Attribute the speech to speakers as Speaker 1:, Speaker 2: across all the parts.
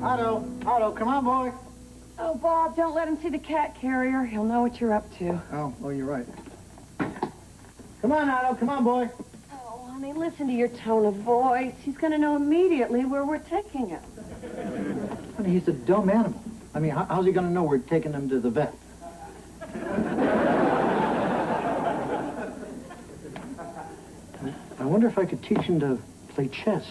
Speaker 1: Otto, come on, boy.
Speaker 2: Oh, Bob, don't let him see the cat carrier. He'll know what you're up to.
Speaker 1: Oh, you're right. Come on, Otto, come on, boy.
Speaker 2: Oh, honey, listen to your tone of voice. He's going to know immediately where we're taking him.
Speaker 1: Honey, he's a dumb animal. I mean, how's he going to know we're taking him to the vet? I wonder if I could teach him to play chess.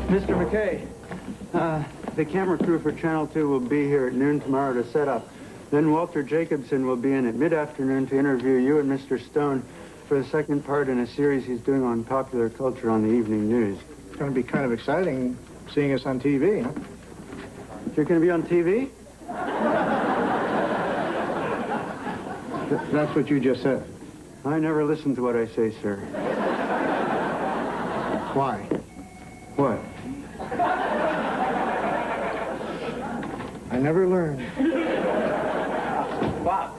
Speaker 3: Mr. Mackay, the camera crew for Channel 2 will be here at noon tomorrow to set up. Then Walter Jacobson will be in at mid-afternoon to interview you and Mr. Stone for the second part in a series he's doing on popular culture on the evening news.
Speaker 1: It's going to be kind of exciting seeing us on TV, huh?
Speaker 3: You're going to be on TV?
Speaker 1: That's what you just said.
Speaker 3: I never listen to what I say, sir.
Speaker 1: Why?
Speaker 3: What?
Speaker 1: I never learned.
Speaker 4: Bob,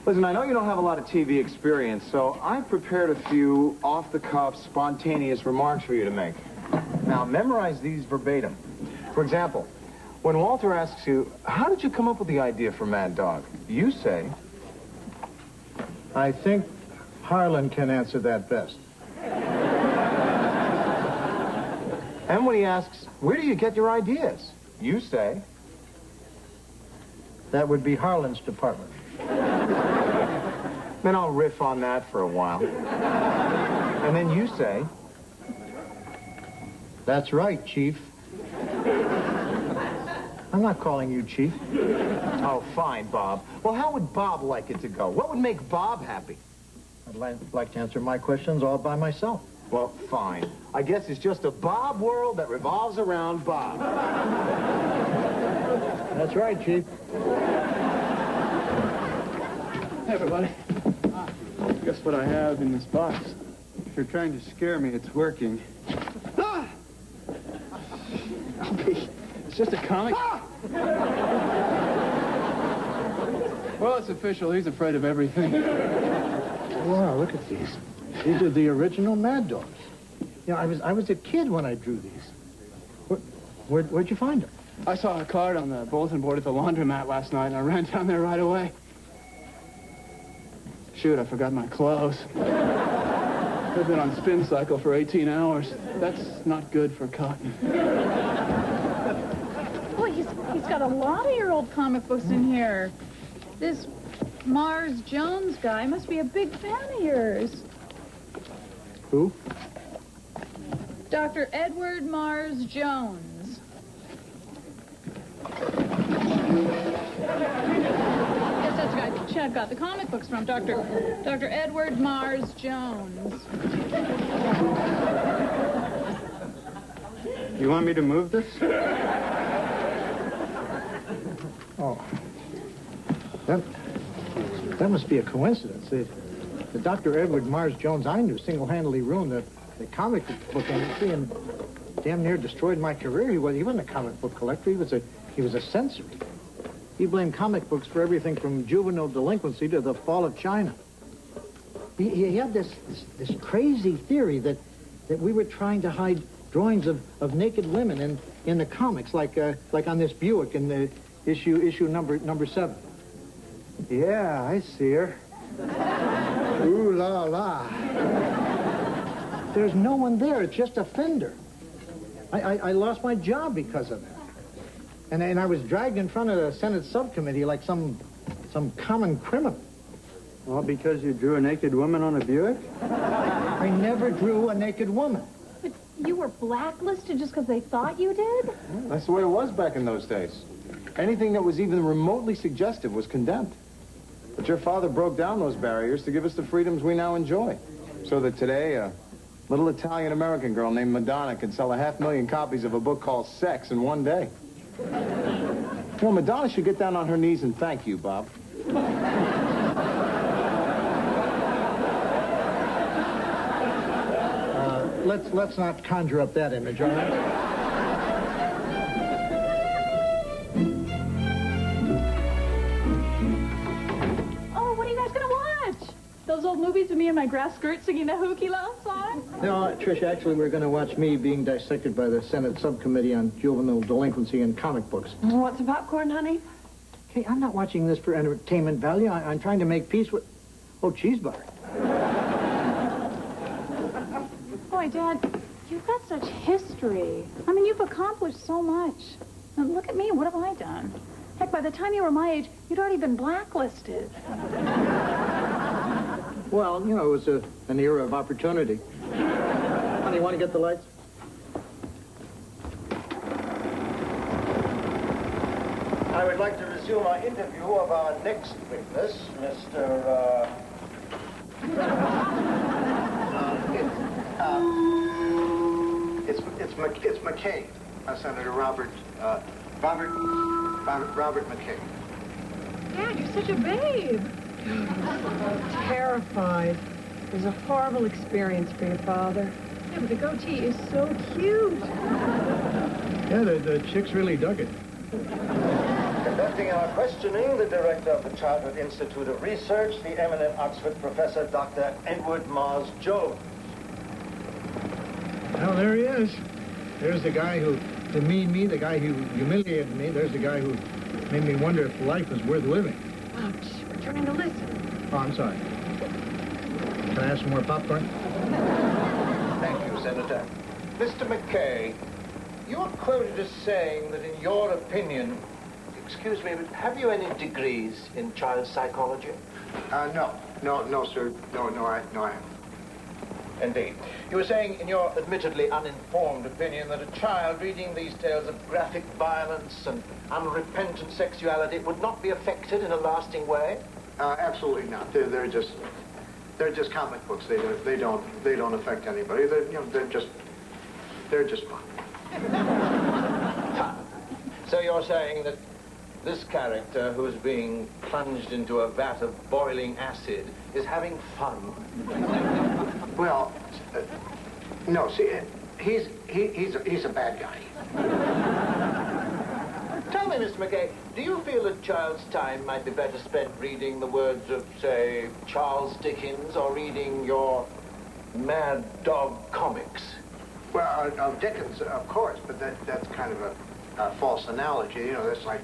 Speaker 4: listen, I know you don't have a lot of TV experience, so I've prepared a few off-the-cuff, spontaneous remarks for you to make. Now, memorize these verbatim. For example, when Walter asks you, how did you come up with the idea for Mad Dog? You say...
Speaker 1: I think Harlan can answer that best.
Speaker 4: And when he asks, where do you get your ideas? You say...
Speaker 1: That would be Harlan's department.
Speaker 4: Then I'll riff on that for a while. And then you say...
Speaker 1: That's right, Chief. I'm not calling you Chief.
Speaker 4: Oh, fine, Bob. Well, how would Bob like it to go? What would make Bob happy?
Speaker 1: I'd like to answer my questions all by myself.
Speaker 4: Well, fine. I guess it's just a Bob world that revolves around Bob.
Speaker 1: That's right, Chief.
Speaker 3: Hey, everybody. Guess what I have in this box? If you're trying to scare me, it's working. Ah! It's just a comic. Ah! Well, it's official. He's afraid of everything.
Speaker 1: Wow, look at these. These are the original Mad Dogs. You know, I was a kid when I drew these. Where'd you find them?
Speaker 3: I saw a card on the bulletin board at the laundromat last night, and I ran down there right away. Shoot, I forgot my clothes. I've been on spin cycle for 18 hours. That's not good for cotton.
Speaker 5: Boy, he's got a lot of your old comic books in here. This Mars Jones guy must be a big fan of yours.
Speaker 1: Who?
Speaker 5: Dr. Edward Mars Jones. Yes, that's right. Chad got the comic books from Dr. Edward Mars Jones.
Speaker 3: You want me to move this?
Speaker 1: Oh. That must be a coincidence. The Dr. Edward Mars Jones I knew single-handedly ruined the comic book industry and damn near destroyed my career. He wasn't a comic book collector. He was a censor. He blamed comic books for everything from juvenile delinquency to the fall of China. He had this crazy theory that we were trying to hide drawings of naked women in the comics, like on this Buick in the issue number 7.
Speaker 3: Yeah, I see her.
Speaker 1: Ooh la la. There's no one there. It's just a fender. I lost my job because of that. And I was dragged in front of the Senate subcommittee like some common criminal.
Speaker 3: All because you drew a naked woman on a Buick?
Speaker 1: I never drew a naked woman.
Speaker 5: But you were blacklisted just because they thought you did?
Speaker 4: That's the way it was back in those days. Anything that was even remotely suggestive was condemned. But your father broke down those barriers to give us the freedoms we now enjoy. So that today, a little Italian-American girl named Madonna can sell 500,000 copies of a book called Sex in one day. You know, Madonna should get down on her knees and thank you, Bob.
Speaker 1: let's not conjure up that image, all right?
Speaker 5: Oh, what are you guys going to watch? Those old movies with me in my grass skirt singing the Hooky Love song?
Speaker 1: No, Trish, actually, we're going to watch me being dissected by the Senate Subcommittee on Juvenile Delinquency in Comic Books.
Speaker 2: Want some popcorn, honey?
Speaker 1: Hey, I'm not watching this for entertainment value. I'm trying to make peace with... Oh, cheese butter.
Speaker 5: Boy, Dad, you've got such history. I mean, you've accomplished so much. And look at me, what have I done? Heck, by the time you were my age, you'd already been blacklisted.
Speaker 1: Well, you know, it was an era of opportunity. Honey, want to get the lights?
Speaker 6: I would like to resume our interview of our next witness, Mr. It's Mackay, Senator Robert Mackay.
Speaker 5: Dad, you're such a babe.
Speaker 2: Terrified. It was a horrible experience for your father.
Speaker 5: Yeah, but the goatee is so cute.
Speaker 1: Yeah, the chicks really dug it.
Speaker 6: Conducting our questioning, the director of the Childhood Institute of Research, the eminent Oxford professor, Dr. Edward Mars Jones.
Speaker 1: Well, there he is. There's the guy who demeaned me, the guy who humiliated me. There's the guy who made me wonder if life was worth living.
Speaker 2: Ouch, we're trying to listen.
Speaker 1: Oh, I'm sorry. Can I have some more popcorn?
Speaker 6: Thank you, Senator. Mr. Mackay, you are quoted as saying that in your opinion, excuse me, but have you any degrees in child psychology? No, sir. No, I haven't. Indeed. You were saying, in your admittedly uninformed opinion, that a child reading these tales of graphic violence and unrepentant sexuality would not be affected in a lasting way? Absolutely not. They're just comic books. They don't affect anybody. They're just fun. So you're saying that this character, who's being plunged into a vat of boiling acid, is having fun? Well, no. See, he's a bad guy. Tell me, Mr. Mackay, do you feel a child's time might be better spent reading the words of, say, Charles Dickens, or reading your Mad Dog comics? Well, Dickens, of course, but that's kind of a false analogy. You know, that's like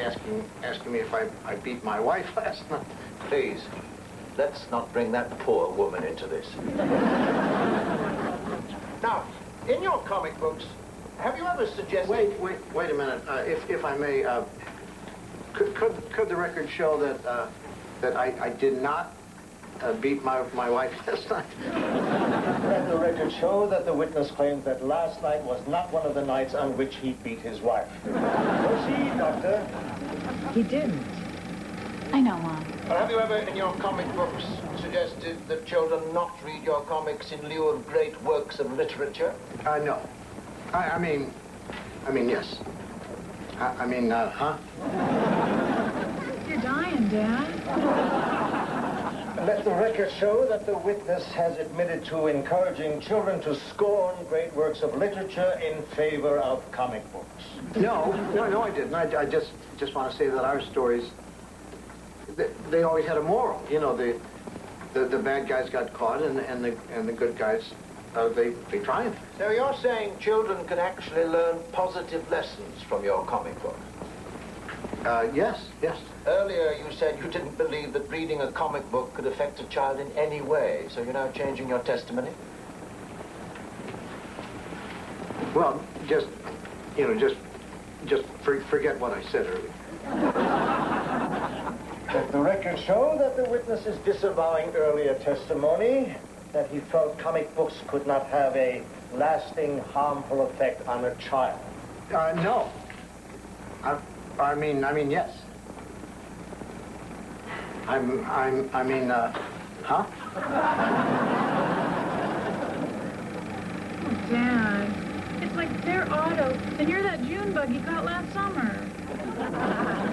Speaker 6: asking me if I beat my wife last night. Please, let's not bring that poor woman into this. Now, in your comic books, have you ever suggested... Wait a minute. If I may, could the record show that I did not beat my wife last night? Let the record show that the witness claims that last night was not one of the nights on which he beat his wife. Proceed, Doctor.
Speaker 2: He didn't.
Speaker 5: I know, Mom.
Speaker 6: Well, have you ever, in your comic books, suggested that children not read your comics in lieu of great works of literature? No. I mean, yes. Huh?
Speaker 5: You're dying, Dad.
Speaker 6: Let the record show that the witness has admitted to encouraging children to scorn great works of literature in favor of comic books. No, I didn't. I just want to say that our stories, they always had a moral. You know, the bad guys got caught, and the good guys, they triumphed. So you're saying children can actually learn positive lessons from your comic book? Yes. Earlier you said you didn't believe that reading a comic book could affect a child in any way, so you're now changing your testimony? Well, just forget what I said earlier. Let the record show that the witness is disavowing earlier testimony, that he felt comic books could not have a lasting harmful effect on a child. No. I mean, yes. Huh?
Speaker 5: Oh, Dad, it's like their auto, and you're that June bug you caught last summer.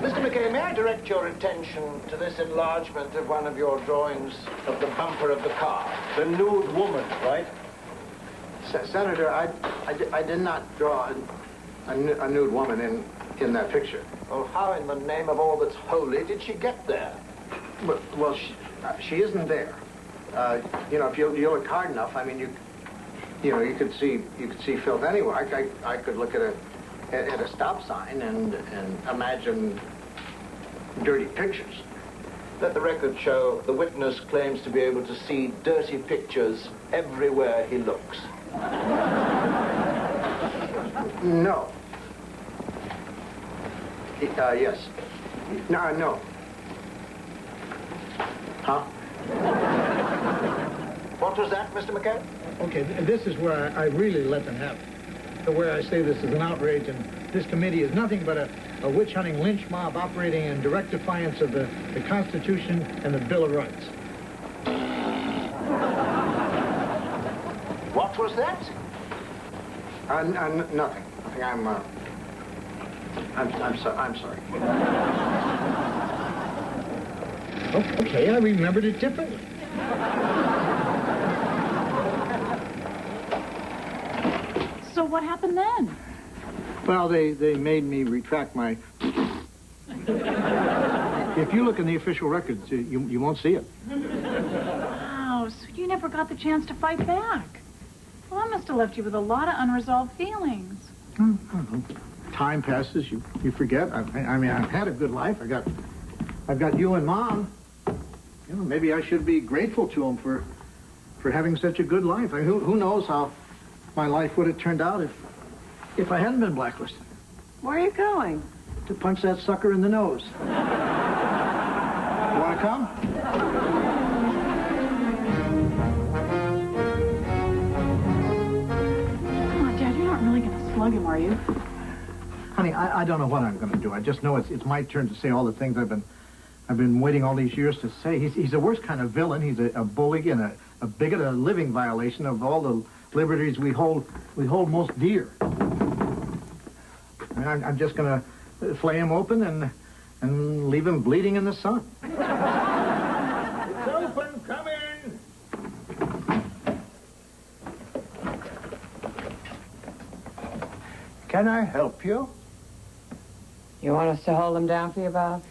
Speaker 6: Mr. Mackay, may I direct your attention to this enlargement of one of your drawings of the bumper of the car? The nude woman, right?
Speaker 1: Senator, I did not draw a nude woman in that picture.
Speaker 6: Well, how in the name of all that's holy did she get there?
Speaker 1: Well, she isn't there. You know, if you look hard enough, I mean, you could see filth anywhere. I could look at a stop sign and imagine dirty pictures.
Speaker 6: Let the record show the witness claims to be able to see dirty pictures everywhere he looks.
Speaker 1: No. Yes. No. Huh?
Speaker 6: What was that, Mr. Mackay?
Speaker 1: Okay, this is where I really let them have it. Where I say this is an outrage, and this committee is nothing but a witch-hunting lynch mob operating in direct defiance of the Constitution and the Bill of Rights.
Speaker 6: What was that?
Speaker 1: Nothing. I'm sorry. Okay, I remembered it differently.
Speaker 5: So what happened then?
Speaker 1: Well, they made me retract my... If you look in the official records, you won't see it.
Speaker 5: Wow, so you never got the chance to fight back. Well, that must have left you with a lot of unresolved feelings.
Speaker 1: I don't know. Time passes, you forget. I mean, I've had a good life. I've got you and Mom. You know, maybe I should be grateful to them for having such a good life. I mean, who knows how my life would have turned out if I hadn't been blacklisted.
Speaker 2: Where are you going?
Speaker 1: To punch that sucker in the nose. You want to come?
Speaker 5: Come on, Dad, you're not really going to slug him, are you?
Speaker 1: Honey, I don't know what I'm going to do. I just know it's my turn to say all the things I've been waiting all these years to say. He's the worst kind of villain. He's a bully and a bigot, a living violation of all the liberties we hold most dear. And I'm just going to flay him open and leave him bleeding in the sun. It's open, come in.
Speaker 6: Can I help you?
Speaker 2: You want us to hold him down for you, Bob?